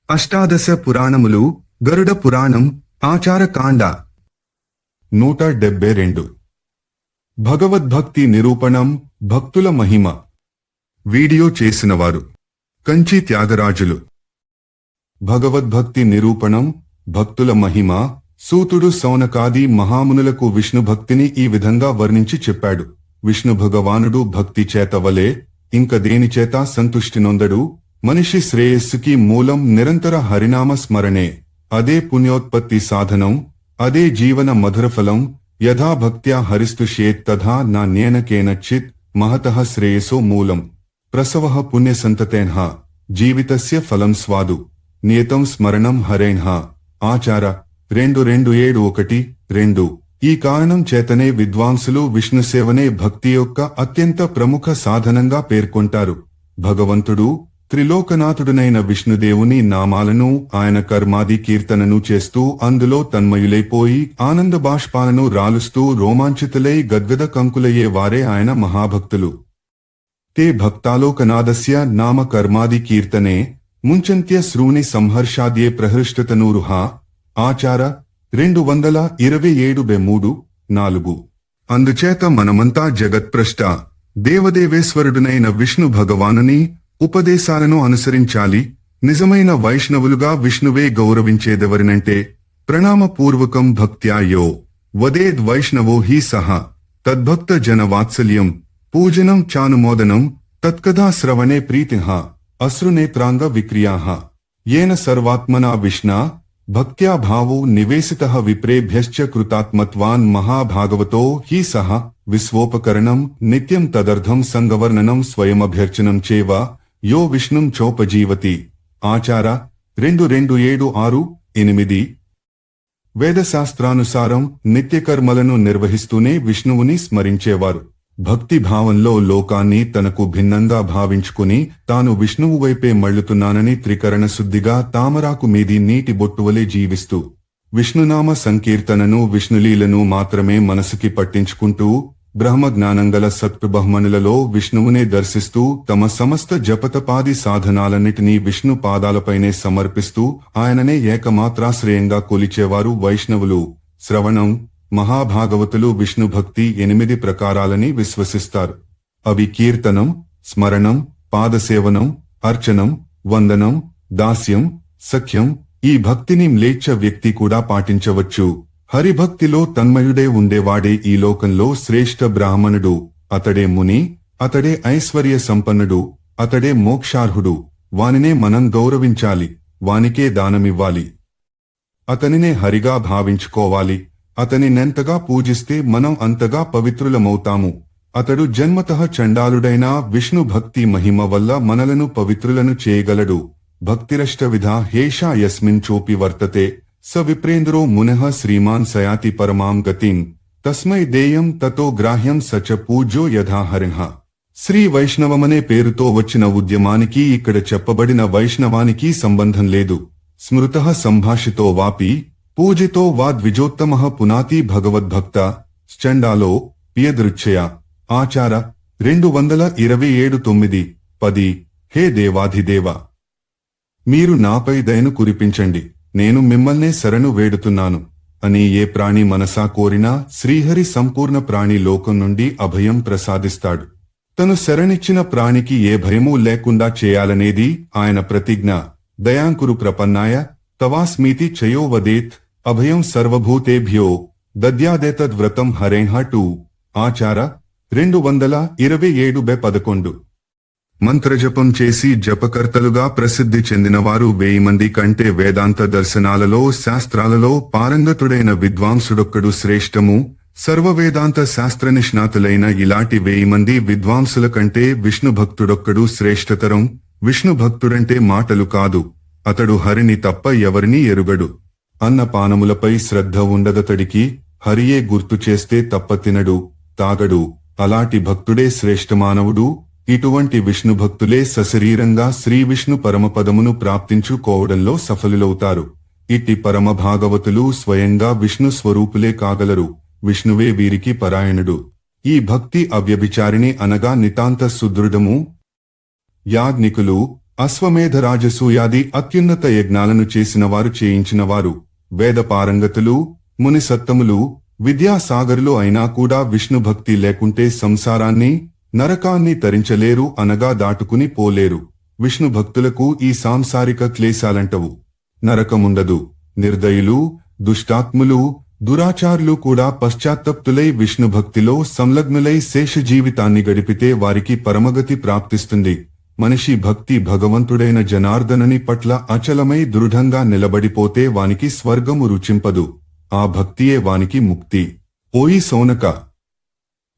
అష్టాదశ పురాణములు గరుడ పురాణం ఆచారకాండ 172 భగవద్భక్తి నిరూపణం భక్తుల మహిమ. వీడియో చేసినవారు కంచి త్యాగరాజులు. భగవద్భక్తి నిరూపణం భక్తుల మహిమ. సూతుడు సౌనకాది మహామునులకు విష్ణుభక్తిని ఈ విధంగా వర్ణించి చెప్పాడు. విష్ణు భగవానుడు భక్తి చేత వలె ఇంక దేనిచేత సంతుష్టి నొందడు. మనిషి శ్రేయస్సుకి మూలం నిరంతర హరినామ స్మరణే. అదే పుణ్యోత్పత్తి సాధనం, అదే జీవన మధురఫలం. యథా భక్త్యా హరిస్తుష్యేత్ తథా నాణ్యేన కేనచిత్ మహతః శ్రేయసో మూలం. ప్రసవః పుణ్యసంతతేన్ః జీవితస్య ఫలం స్వాదు నియతం స్మరణం హరేణ్ః. ఆచార 2:271-2. ఈ కారణం చేతనే విద్వాంసులు విష్ణుసేవనే భక్తి యొక్క అత్యంత ప్రముఖ సాధనంగా పేర్కొంటారు. భగవంతుడు త్రిలోకనాథుడనైన విష్ణుదేవుని నామాలను, ఆయన కర్మాది కీర్తనను చేస్తూ అందులో తన్మయులైపోయి ఆనంద బాష్పాలను రాలుస్తూ రోమాంచితులై గద్గద కంకులయ్యే వారే ఆయన మహాభక్తులు. తే భక్తాలోకనాథస్య నామ కర్మాది కీర్తనే ముంచంత్య శ్రూని సంహర్షాద్యే ప్రహృష్టతనూరుహ. ఆచార 227-3-4. అందుచేత మనమంతా జగత్ప్రష్ట దేవదేవేశ్వరుడునైన విష్ణు భగవానుని ఉపదేశాలను అనుసరించాలి. నిజమైన వైష్ణవులుగా విష్ణువే గౌరవించేదెవరినంటే ప్రణామపూర్వకం భక్త్యా యో వదేద్ వైష్ణవో హి సహ తద్భక్త జన వాత్సల్యం పూజనం చానుమోదనం తత్కథా శ్రవణే ప్రీతిః అశ్రునేత్రాంగ విక్రియాః. येन सर्वात्मना विष्णा भक्त्या भावो निवेशितः विप्रेभ्यश्च कृतात्मत्वान् महाभागवतो हि सः विश्वोपकरणं नित्यं तदर्थं संगवर्णनं स्वयमभ्यर्चनं चेव यो विष्णुं चोपजीवति. ఆచార 2:276-8. వేదశాస్త్రానుసారం నిత్యకర్మలను నిర్వహిస్తూనే విష్ణువుని స్మరించేవారు. భక్తి భావంలో లోకాన్ని తనకు భిన్నంగా భావించుకుని తాను విష్ణువు వైపే మళ్లుతున్నానని త్రికరణ శుద్ధిగా తామరాకు మీది నీటి బొట్టువలే జీవిస్తూ విష్ణునామ సంకీర్తనను, విష్ణులీలను మాత్రమే మనసుకి పట్టించుకుంటూ బ్రహ్మజ్ఞానంగల సత్ప్రబ్రహ్మణులలో విష్ణువునే దర్శిస్తూ తమ సమస్త జపతపాది సాధనాలన్నిటినీ విష్ణు పాదాలపైనే సమర్పిస్తూ ఆయననే ఏకమాత్రాశ్రయంగా కొలిచేవారు వైష్ణవులు. శ్రవణం మహాభాగవతులు విష్ణుభక్తి 8 ప్రకారాలని విశ్వసిస్తారు. అవి కీర్తనం, స్మరణం, పాదసేవనం, అర్చనం, వందనం, దాస్యం, సఖ్యం. ఈ భక్తిని మ్లేచ్ఛ వ్యక్తి కూడా పాటించవచ్చు. హరిభక్తిలో తన్మయుడే ఉండేవాడే ఈ లోకంలో శ్రేష్ఠ బ్రాహ్మణుడు. అతడే ముని, అతడే ఐశ్వర్య సంపన్నుడు, అతడే మోక్షార్హుడు. వానినే మనం గౌరవించాలి, వానికే దానమివ్వాలి, అతనినే హరిగా భావించుకోవాలి. అతనినెంతగా పూజిస్తే మనం అంతగా పవిత్రులమవుతాము. అతడు జన్మతః చండాలుడైనా విష్ణు భక్తి మహిమ వల్ల మనలను పవిత్రులను చేయగలడు. భక్తిరష్టవిధా హేషా యస్మిన్ చోపి వర్తతే స విప్రేంద్రో మునః శ్రీమాన్ సయాతి పరమాం గతిం తస్మై దేయం తతో గ్రాహ్యం సచ పూజ్యో యథా హరిః. శ్రీ వైష్ణవమనే పేరుతో వచ్చిన ఉద్యమానికి ఇక్కడ చెప్పబడిన వైష్ణవానికి సంబంధం లేదు. స్మృతః సంభాషితో వాపి పూజితో వా ద్విజోత్తమః పునాతి భగవద్భక్త స్చండాలో పియదృచ్ఛయ. ఆచార 227-9-10. హే దేవాధిదేవ, మీరు నాపై దయను కురిపించండి, నేను మిమ్మల్నే శరణు వేడుతున్నాను అని ఏ ప్రాణి మనసా కోరినా శ్రీహరి సంపూర్ణ ప్రాణి లోకం నుండి అభయం ప్రసాదిస్తాడు. తను శరణిచ్చిన ప్రాణికి ఏ భయమూ లేకుండా చేయాలనేది ఆయన ప్రతిజ్ఞ. దయాంకురు ప్రపన్నాయ తవాస్మీతి చయో వదేత్ అభయం సర్వభూతేభ్యో దద్యాదేతద్వ్రతం హరేణ్ః. 2. ఆచార 227-11. మంత్రజపం చేసి జపకర్తలుగా ప్రసిద్ధి చెందినవారు 1000 మంది కంటే వేదాంత దర్శనాలలో, శాస్త్రాలలో పారంగతుడైన విద్వాంసుడొక్కడు శ్రేష్టము. సర్వవేదాంత శాస్త్ర నిష్ణాతులైన ఇలాంటి 1000 మంది విద్వాంసుల కంటే విష్ణుభక్తుడొక్కడు శ్రేష్టతరం. విష్ణుభక్తుడంటే మాటలు కాదు, అతడు హరిని తప్ప ఎవరినీ ఎరుగడు. అన్నపానములపై శ్రద్ధ ఉండదతడికి. హరియే గుర్తు చేస్తే తప్ప తినడు, తాగడు. అలాంటి భక్తుడే శ్రేష్టమానవుడు. ఇటువంటి విష్ణుభక్తులే సశరీరంగా శ్రీ విష్ణు పరమపదమును ప్రాప్తించుకోవడంలో సఫలులవుతారు. ఇట్టి పరమభాగవతులు స్వయంగా విష్ణు స్వరూపులే కాగలరు. విష్ణువే వీరికి పరాయణుడు. ఈ భక్తి అవ్యభిచారిణి అనగా నితాంత సుదృఢము. యాజ్ఞికులు, అశ్వమేధ రాజసూయాది అత్యున్నత యజ్ఞాలను చేసినవారు చేయించినవారు వేద పారంగతులు మునిసత్తములు విద్యాసాగరులు అయినా కూడా విష్ణుభక్తి లేకుంటే సంసారాన్ని నరకాన్ని తరించలేరు అనగా దాటుకుని పోలేరు. విష్ణుభక్తులకు ఈ సాంసారిక క్లేశాలంటవు. నరకముండదు. నిర్దయులు, దుష్టాత్ములు, దురాచారులు కూడా పశ్చాత్తప్తులై విష్ణుభక్తిలో సంలగ్నులై శేష జీవితాన్ని గడిపితే వారికి పరమగతి ప్రాప్తిస్తుంది. మనిషి భక్తి భగవంతుడైన జనార్దనుని పట్ల అచలమై దృఢంగా నిలబడిపోతే వానికి స్వర్గము రుచింపదు. ఆ భక్తియే వానికి ముక్తి. ఓయి సౌనక,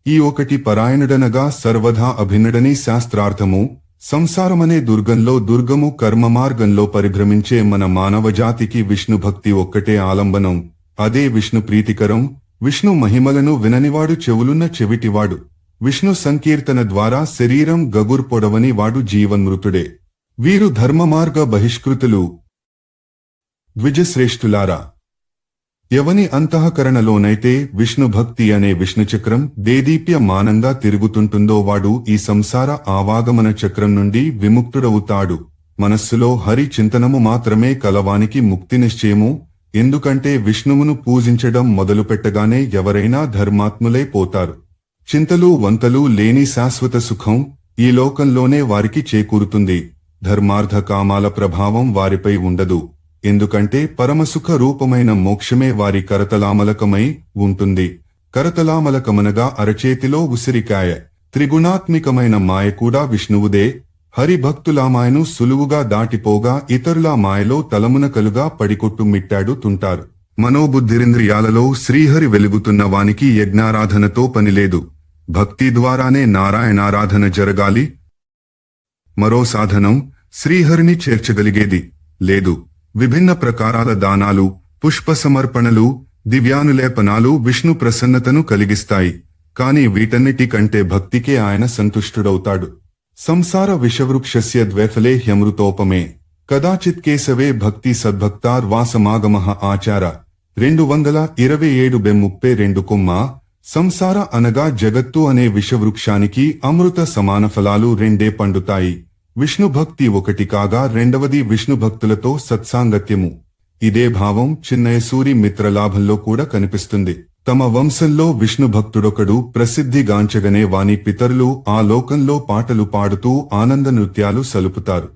ఈ ఒకటి పరాయణుడనగా సర్వదా అభిన్నడని శాస్త్రార్థము. సంసారమనే దుర్గంలో దుర్గము కర్మ మార్గంలో పరిభ్రమించే మన మానవజాతికి విష్ణుభక్తి ఒక్కటే ఆలంబనం. అదే విష్ణు ప్రీతికరం. విష్ణు మహిమలను విననివాడు చెవులున్న చెవిటివాడు. విష్ణు సంకీర్తన ద్వారా శరీరం గగుర్పొడవని వాడు జీవన్మృతుడే. వీరు ధర్మమార్గ బహిష్కృతులు. ద్విజశ్రేష్ఠులారా, ఎవని అంతఃకరణలోనైతే విష్ణుభక్తి అనే విష్ణుచక్రం దేదీప్యమానంగా తిరుగుతుంటుందో వాడు ఈ సంసార ఆవాగమన చక్రం నుండి విముక్తుడవుతాడు. మనస్సులో హరి చింతనము మాత్రమే కలవానికి ముక్తి నిశ్చయము. ఎందుకంటే విష్ణువును పూజించడం మొదలుపెట్టగానే ఎవరైనా ధర్మాత్ములై పోతారు. చింతలు వంతలు లేని శాశ్వత సుఖం ఈ లోకంలోనే వారికి చేకూరుతుంది. ధర్మార్థ కామాల ప్రభావం వారిపై ఉండదు. ఎందుకంటే పరమసుఖ రూపమైన మోక్షమే వారి కరతలామలకమై ఉంటుంది. కరతలామలకమనగా అరచేతిలో ఉసిరికాయ. త్రిగుణాత్మికమైన మాయ కూడా విష్ణువుదే. హరిభక్తులామాయను సులువుగా దాటిపోగా ఇతరుల మాయలో తలమునకలుగా పడికొట్టుమిట్టాడు తుంటారు. మనోబుద్ధిరింద్రియాలలో శ్రీహరి వెలుగుతున్న వానికి యజ్ఞారాధనతో పనిలేదు. భక్తి ద్వారానే నారాయణారాధన జరగాలి. మరో సాధనం శ్రీహరిని చేర్చగలిగేది లేదు. విభిన్న ప్రకారాల దానాలు, పుష్ప సమర్పణలు, దివ్యానులేపనాలు విష్ణు ప్రసన్నతను కలిగిస్తాయి. కాని వీటన్నిటి కంటే భక్తికే ఆయన సంతుష్టుడవుతాడు. సంసార విషవృక్షస్య ద్వైఫలే హ్యమృతోపమే కదాచిత్ కేశవే భక్తి సద్భక్తార్వాసమాగమః ఆచార 227:32 కొమ్మ. సంసార అనగా జగత్తు అనే విషవృక్షానికి అమృత సమాన ఫలాలు రెండే పండుతాయి. విష్ణుభక్తి ఒకటి కాగా రెండవది విష్ణుభక్తులతో సత్సాంగత్యము. ఇదే భావం చిన్నయసూరి మిత్రలాభంలో కూడా కనిపిస్తుంది. తమ వంశంలో విష్ణుభక్తుడొకడు ప్రసిద్ధిగాంచగనే వాని పితరులు ఆ లోకంలో పాటలు పాడుతూ ఆనంద నృత్యాలు సలుపుతారు.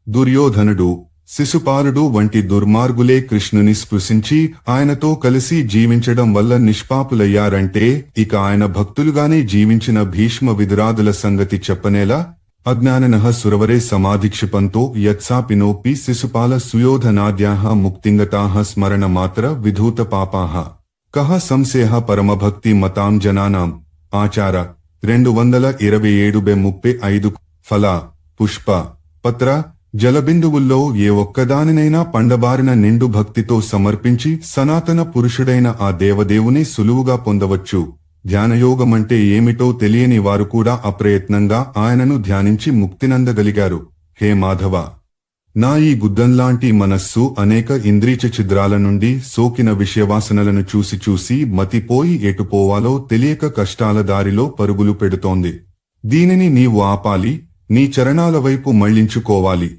దుర్యోధనుడు, శిశుపాలుడు వంటి దుర్మార్గులే కృష్ణుని స్పృశించి ఆయనతో కలిసి జీవించడం వల్ల నిష్పాపులయ్యారంటే ఇక ఆయన భక్తులుగానే జీవించిన భీష్మ విదురాదుల సంగతి చెప్పనేలా? అజ్ఞాననః సురవరే సమాధిక్షిపంతో యత్సాపినోపి శిశుపాల సుయోధనాద్యాః ముక్తింగతాః స్మరణమాత్ర విధూత పాపాః కః సంశయః పరమభక్తి మతాం జనానాం. ఆచార 227:35. ఫల, పుష్ప, పత్ర, జలబిందువుల్లో ఏ ఒక్కదానినైనా పండబారిన నిండు భక్తితో సమర్పించి సనాతన పురుషుడైన ఆ దేవదేవుని సులువుగా పొందవచ్చు. ధ్యానయోగమంటే ఏమిటో తెలియని వారు కూడా అప్రయత్నంగా ఆయనను ధ్యానించి ముక్తినందగలిగారు. హే మాధవ, నా ఈ గుద్దంలాంటి మనస్సు అనేక ఇంద్రియ ఛిద్రాల నుండి సోకిన విషయవాసనలను చూసి చూసి మతిపోయి ఎటుపోవాలో తెలియక కష్టాల దారిలో పరుగులు పెడుతోంది. దీనిని నీవు ఆపాలి, నీ చరణాల వైపు మళ్లించుకోవాలి.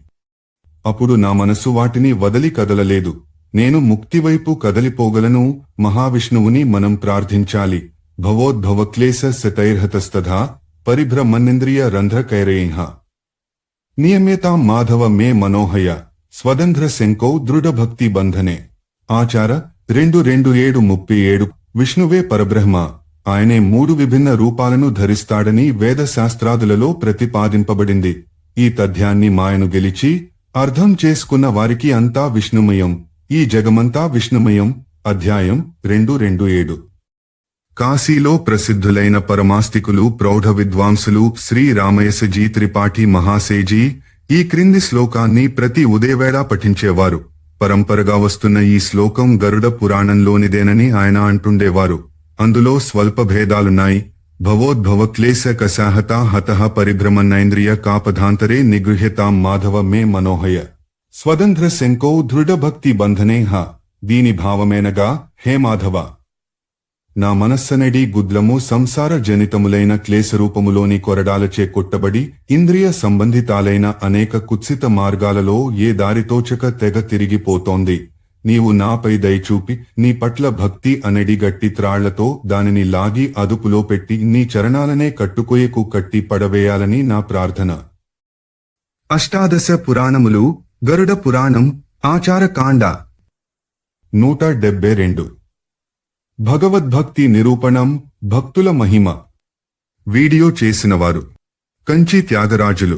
అప్పుడు నా మనసు వాటిని వదలి కదలలేదు. నేను ముక్తివైపు కదలిపోగలను. మహావిష్ణువుని మనం ప్రార్థించాలి. భవోద్భవక్లేశ శతైర్హతస్తథా పరిభ్రమన్నింద్రియ రంధ్రకైరేహ నియమ్యతాం మాధవ మే మనోహయ స్వదంధ్ర శంకౌ దృఢభక్తి బంధనే. ఆచార 2:27:37. విష్ణువే పరబ్రహ్మ. ఆయనే 3 విభిన్న రూపాలను ధరిస్తాడని వేద శాస్త్రాదులలో ప్రతిపాదింపబడింది. ఈ తథ్యాన్ని మాయను గెలిచి అర్థం చేసుకున్న వారికి అంతా విష్ణుమయం. ఈ జగమంతా విష్ణుమయం. అధ్యాయం 2:27. కాశీలో ప్రసిద్ధులైన పరమాస్తికులు ప్రౌఢ విద్వాంసులు శ్రీ రామయసజీ త్రిపాఠి మహాసేజీ ఈ క్రింది శ్లోకాన్ని ప్రతి ఉదయవేళ పఠించేవారు. పరంపరగా వస్తున్న ఈ శ్లోకం గరుడ పురాణంలోనిదేనని ఆయన అంటుండేవారు. అందులో స్వల్ప భేదాలున్నాయి. భవోద్భవ క్లేశ కశాహత హతః పరిభ్రమన్నైంద్రియ కాపధాంతరే నిగృహ్యతాం మాధవ మే మనోహయ స్వదంధ్ర శంకౌ దృఢభక్తి బంధనే హ. దీని భావమేనగా, హే మాధవ, నా మనస్సనెడి గుద్లము సంసార జనితములైన క్లేశరూపములోని కొరడాలచే కొట్టబడి ఇంద్రియ సంబంధితాలైన అనేక కుత్సిత మార్గాలలో ఏ దారితోచక తెగ తిరిగిపోతోంది. నీవు నాపై దయచూపి నీ పట్ల భక్తి అనెడి గట్టి త్రాళ్లతో దానిని లాగి అదుపులో పెట్టి నీ చరణాలనే కట్టుకొయ్యకు కట్టి పడవేయాలని నా ప్రార్థన. అష్టాదశ పురాణములు గరుడ పురాణం ఆచారకాండ 172 భగవద్భక్తి నిరూపణం భక్తుల మహిమ. వీడియో చేసినవారు కంచి త్యాగరాజులు.